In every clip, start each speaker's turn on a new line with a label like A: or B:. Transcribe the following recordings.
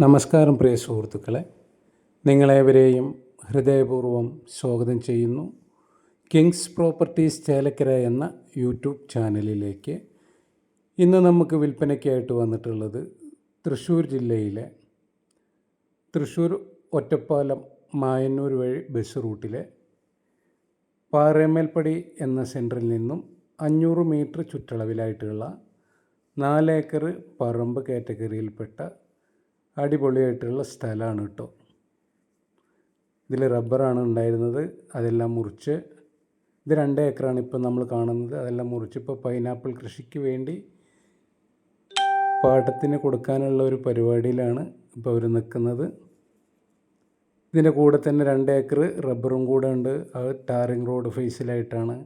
A: നമസ്കാരം പ്രിയ സുഹൃത്തുക്കളെ, നിങ്ങളേവരെയും ഹൃദയപൂർവ്വം സ്വാഗതം ചെയ്യുന്നു കിങ്സ് പ്രോപ്പർട്ടീസ് ചേലക്കര എന്ന യൂട്യൂബ് ചാനലിലേക്ക്. ഇന്ന് നമുക്ക് വിൽപ്പനയ്ക്കായിട്ട് വന്നിട്ടുള്ളത് തൃശ്ശൂർ ജില്ലയിലെ തൃശ്ശൂർ ഒറ്റപ്പാലം മായന്നൂർ വഴി ബസ് റൂട്ടിലെ പാറേമേൽപ്പടി എന്ന സെൻറ്ററിൽ നിന്നും 500 മീറ്റർ ചുറ്റളവിലായിട്ടുള്ള 4 ഏക്കർ പറമ്പ് കാറ്റഗറിയിൽപ്പെട്ട അടിപൊളിയായിട്ടുള്ള സ്ഥലമാണ് കേട്ടോ. ഇതിൽ റബ്ബറാണ് ഉണ്ടായിരുന്നത്, അതെല്ലാം മുറിച്ച് ഇത് 2 ഏക്കറാണ് ഇപ്പോൾ നമ്മൾ കാണുന്നത്. അതെല്ലാം മുറിച്ച് ഇപ്പോൾ പൈനാപ്പിൾ കൃഷിക്ക് വേണ്ടി പാട്ടത്തിന് കൊടുക്കാനുള്ള ഒരു പരിപാടിയിലാണ് ഇപ്പോൾ അവർ നിൽക്കുന്നത്. ഇതിൻ്റെ കൂടെ തന്നെ 2 ഏക്കർ റബ്ബറും കൂടെ ഉണ്ട്. അത് ടാറിങ് റോഡ് ഫേസിലായിട്ടാണ്.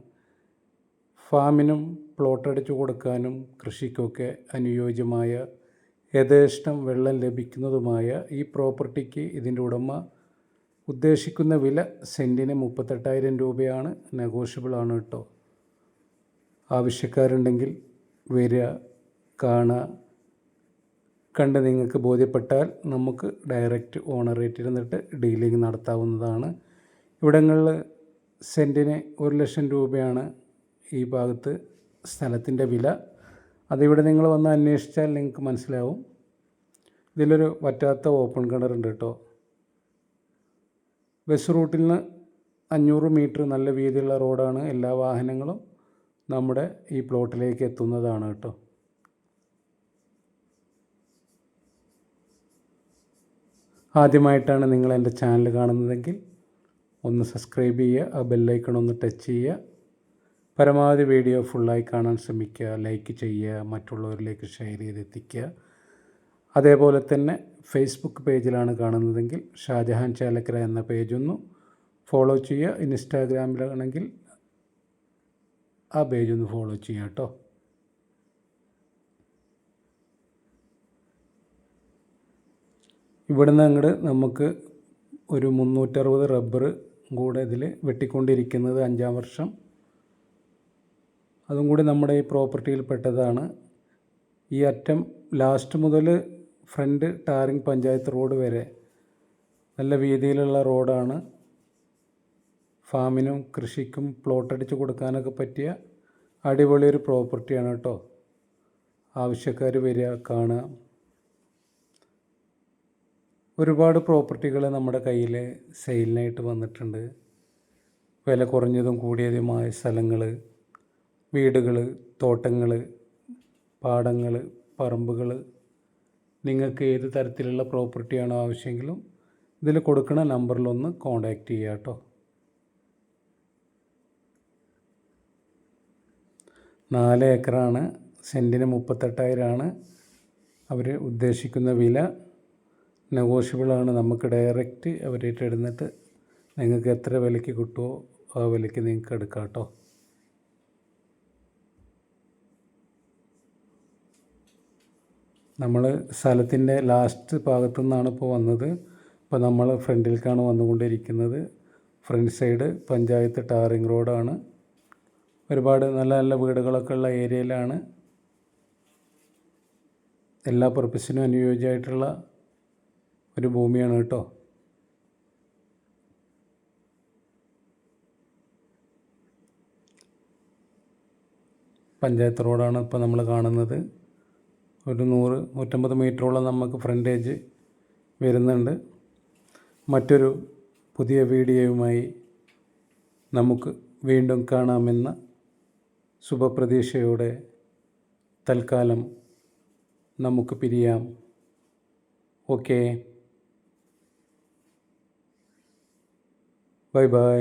A: ഫാമിനും പ്ലോട്ട് അടിച്ചു കൊടുക്കാനും കൃഷിക്കൊക്കെ അനുയോജ്യമായ യഥേഷ്ടം വെള്ളം ലഭിക്കുന്നതുമായ ഈ പ്രോപ്പർട്ടിക്ക് ഇതിൻ്റെ ഉടമ ഉദ്ദേശിക്കുന്ന വില സെൻറ്റിന് 38,000 രൂപയാണ്. നെഗോഷ്യബിൾ ആണ് കേട്ടോ. ആവശ്യക്കാരുണ്ടെങ്കിൽ വരിക, കാണുക, കണ്ട് നിങ്ങൾക്ക് ബോധ്യപ്പെട്ടാൽ നമുക്ക് ഡയറക്റ്റ് ഓണർ റേറ്റിരുന്നിട്ട് ഡീലിംഗ് നടത്താവുന്നതാണ്. ഇവിടങ്ങളിൽ സെൻറ്റിന് 1,00,000 രൂപയാണ് ഈ ഭാഗത്ത് സ്ഥലത്തിൻ്റെ വില. അതിവിടെ നിങ്ങൾ വന്ന് അന്വേഷിച്ചാൽ നിങ്ങൾക്ക് മനസ്സിലാവും. ഇതിലൊരു വറ്റാത്ത ഓപ്പൺ കിണറുണ്ട് കേട്ടോ. ബസ് റൂട്ടിൽ നിന്ന് 500 മീറ്റർ നല്ല വീതിയുള്ള റോഡാണ്. എല്ലാ വാഹനങ്ങളും നമ്മുടെ ഈ പ്ലോട്ടിലേക്ക് എത്തുന്നതാണ് കേട്ടോ. ആദ്യമായിട്ടാണ് നിങ്ങൾ എൻ്റെ ചാനൽ കാണുന്നതെങ്കിൽ ഒന്ന് സബ്സ്ക്രൈബ് ചെയ്യുക, ആ ബെല്ലൈക്കൺ ഒന്ന് ടച്ച് ചെയ്യുക. പരമാവധി വീഡിയോ ഫുള്ളായി കാണാൻ ശ്രമിക്കുക, ലൈക്ക് ചെയ്യുക, മറ്റുള്ളവരിലേക്ക് ഷെയർ ചെയ്തെത്തിക്കുക. അതേപോലെ തന്നെ ഫേസ്ബുക്ക് പേജിലാണ് കാണുന്നതെങ്കിൽ ഷാജഹാൻ ചേലക്കര എന്ന പേജൊന്ന് ഫോളോ ചെയ്യുക. ഇൻസ്റ്റാഗ്രാമിലാണെങ്കിൽ ആ പേജൊന്ന് ഫോളോ ചെയ്യുക കേട്ടോ. ഇവിടുന്ന് അങ്ങോട്ട് നമുക്ക് ഒരു 360 റബ്ബർ കൂടെ ഇതിൽ വെട്ടിക്കൊണ്ടിരിക്കുന്നത് 5-ാം വർഷം. അതും കൂടി നമ്മുടെ ഈ പ്രോപ്പർട്ടിയിൽ പെട്ടതാണ്. ഈ അറ്റം ലാസ്റ്റ് മുതൽ ഫ്രണ്ട് ടാറിങ് പഞ്ചായത്ത് റോഡ് വരെ നല്ല വീതിയിലുള്ള റോഡാണ്. ഫാമിനും കൃഷിക്കും പ്ലോട്ട് അടിച്ച് കൊടുക്കാനൊക്കെ പറ്റിയ അടിപൊളി ഒരു പ്രോപ്പർട്ടിയാണ് കേട്ടോ. ആവശ്യക്കാർ വരിക, കാണുക. ഒരുപാട് പ്രോപ്പർട്ടികൾ നമ്മുടെ കയ്യിൽ സെയിലിനായിട്ട് വന്നിട്ടുണ്ട്. വില കുറഞ്ഞതും കൂടിയതുമായ സ്ഥലങ്ങൾ, വീടുകൾ, തോട്ടങ്ങൾ, പാടങ്ങൾ, പറമ്പുകൾ, നിങ്ങൾക്ക് ഏത് തരത്തിലുള്ള പ്രോപ്പർട്ടിയാണോ ആവശ്യമെങ്കിലും ഇതിൽ കൊടുക്കുന്ന നമ്പറിലൊന്ന് കോൺടാക്റ്റ് ചെയ്യുക കേട്ടോ. 4 ഏക്കറാണ്. സെൻറ്റിന് 38,000 അവർ ഉദ്ദേശിക്കുന്ന വില. നെഗോഷ്യബിളാണ്. നമുക്ക് ഡയറക്റ്റ് അവരായിട്ട് എടുത്തിട്ട് നിങ്ങൾക്ക് എത്ര വിലയ്ക്ക് കിട്ടുമോ ആ വിലയ്ക്ക് നിങ്ങൾക്ക് എടുക്കാം കേട്ടോ. നമ്മൾ സ്ഥലത്തിൻ്റെ ലാസ്റ്റ് ഭാഗത്തു നിന്നാണ് ഇപ്പോൾ വന്നത്. ഇപ്പോൾ നമ്മൾ ഫ്രണ്ടിലേക്കാണ് വന്നുകൊണ്ടിരിക്കുന്നത്. ഫ്രണ്ട് സൈഡ് പഞ്ചായത്ത് ടാറിങ് റോഡാണ്. ഒരുപാട് നല്ല നല്ല വീടുകളൊക്കെ ഉള്ള ഏരിയയിലാണ്. എല്ലാ പർപ്പസിനും അനുയോജ്യമായിട്ടുള്ള ഒരു ഭൂമിയാണ് കേട്ടോ. പഞ്ചായത്ത് റോഡാണ് ഇപ്പോൾ നമ്മൾ കാണുന്നത്. ഒരു 100-150 മീറ്ററോളം നമുക്ക് ഫ്രണ്ടേജ് വരുന്നുണ്ട്. മറ്റൊരു പുതിയ വീഡിയോയുമായി നമുക്ക് വീണ്ടും കാണാമെന്ന ശുഭപ്രതീക്ഷയോടെ തൽക്കാലം നമുക്ക് പിരിയാം. Okay, bye bye.